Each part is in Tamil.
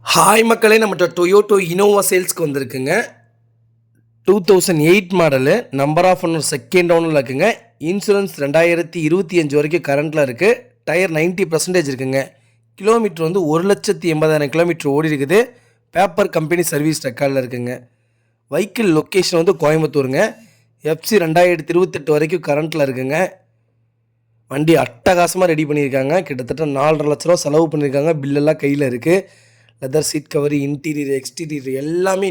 ஹாய் மக்களே, நம்மகிட்ட டொயோட்டோ இனோவா சேல்ஸ்க்கு வந்திருக்குங்க. 2008 model, number of owner second ஓனரில் இருக்குங்க. இன்சூரன்ஸ் 2025 வரைக்கும் கரண்ட்டில் இருக்குது. டயர் 90% இருக்குங்க. கிலோமீட்டர் வந்து 1,80,000 கிலோமீட்டர் ஓடி இருக்குது. பேப்பர் கம்பெனி சர்வீஸ் ரெக்கார்டில் இருக்குங்க. வெஹிக்கிள் லொக்கேஷன் வந்து கோயம்புத்தூருங்க. FC 2028 வரைக்கும் கரண்ட்டில் இருக்குங்க. வண்டி அட்டகாசமாக ரெடி பண்ணியிருக்காங்க. கிட்டத்தட்ட 4,50,000 ரூபா செலவு பண்ணியிருக்காங்க. பில்லெல்லாம் கையில் இருக்குது. Leather seat cover, interior, exterior எல்லாமே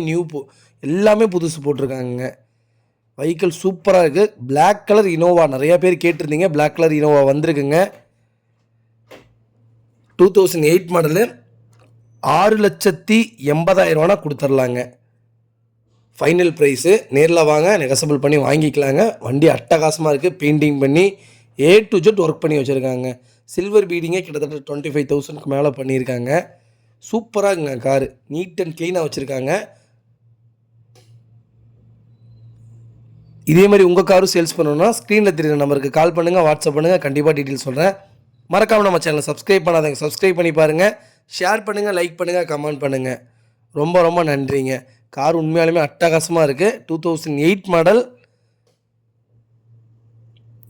எல்லாமே புதுசு போட்டிருக்காங்க. வெஹிக்கிள் சூப்பராக இருக்குது. பிளாக் கலர் இனோவா நிறையா பேர் கேட்டிருந்தீங்க. பிளாக் கலர் இனோவா வந்திருக்குங்க. 2008 மாடலு, 6,80,000 கொடுத்துர்லாங்க. Final price. நேரில் வாங்க, நெகசபிள் பண்ணி வாங்கிக்கலாங்க. வண்டி அட்டகாசமாக இருக்குது. பெயிண்டிங் பண்ணி A to Z ஒர்க் பண்ணி வச்சுருக்காங்க. சில்வர் பீடிங்கே கிட்டத்தட்ட 25,000க்கு மேலே பண்ணியிருக்காங்க. சூப்பராக இருக்குங்க. காரு நீட் அண்ட் க்ளீனாக வச்சுருக்காங்க. இதே மாதிரி உங்கள் காரும் சேல்ஸ் பண்ணணுன்னா ஸ்க்ரீனில் தெரியுற நம்பருக்கு கால் பண்ணுங்கள், வாட்ஸ்அப் பண்ணுங்கள். கண்டிப்பாக டீட்டெயில் சொல்கிறேன். மறக்காமல் நம்ம சேனலை சப்ஸ்கிரைப் பண்ணாதீங்க. சப்ஸ்கிரைப் பண்ணி பாருங்கள். ஷேர் பண்ணுங்கள், லைக் பண்ணுங்கள், கமெண்ட் பண்ணுங்கள். ரொம்ப ரொம்ப நன்றிங்க. கார் உண்மையாலுமே அட்டகாசமாக இருக்குது. 2008 மாடல்.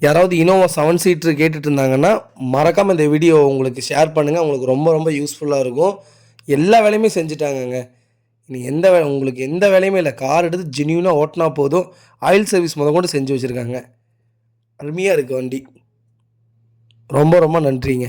யாராவது இனோவா 7 சீட்ரு கேட்டுட்டு இருந்தாங்கன்னா மறக்காமல் இந்த வீடியோ உங்களுக்கு ஷேர் பண்ணுங்கள். உங்களுக்கு ரொம்ப ரொம்ப யூஸ்ஃபுல்லாக இருக்கும். எல்லா வேலையுமே செஞ்சுட்டாங்கங்க. இனி உங்களுக்கு எந்த வேலையுமே இல்லை. கார் எடுத்து ஜென்யூனாக ஓட்டினா போதும். ஆயில் சர்வீஸ் முதற்கொண்டு செஞ்சு வச்சுருக்காங்க. அருமையாக இருக்குது வண்டி. ரொம்ப ரொம்ப நன்றிங்க.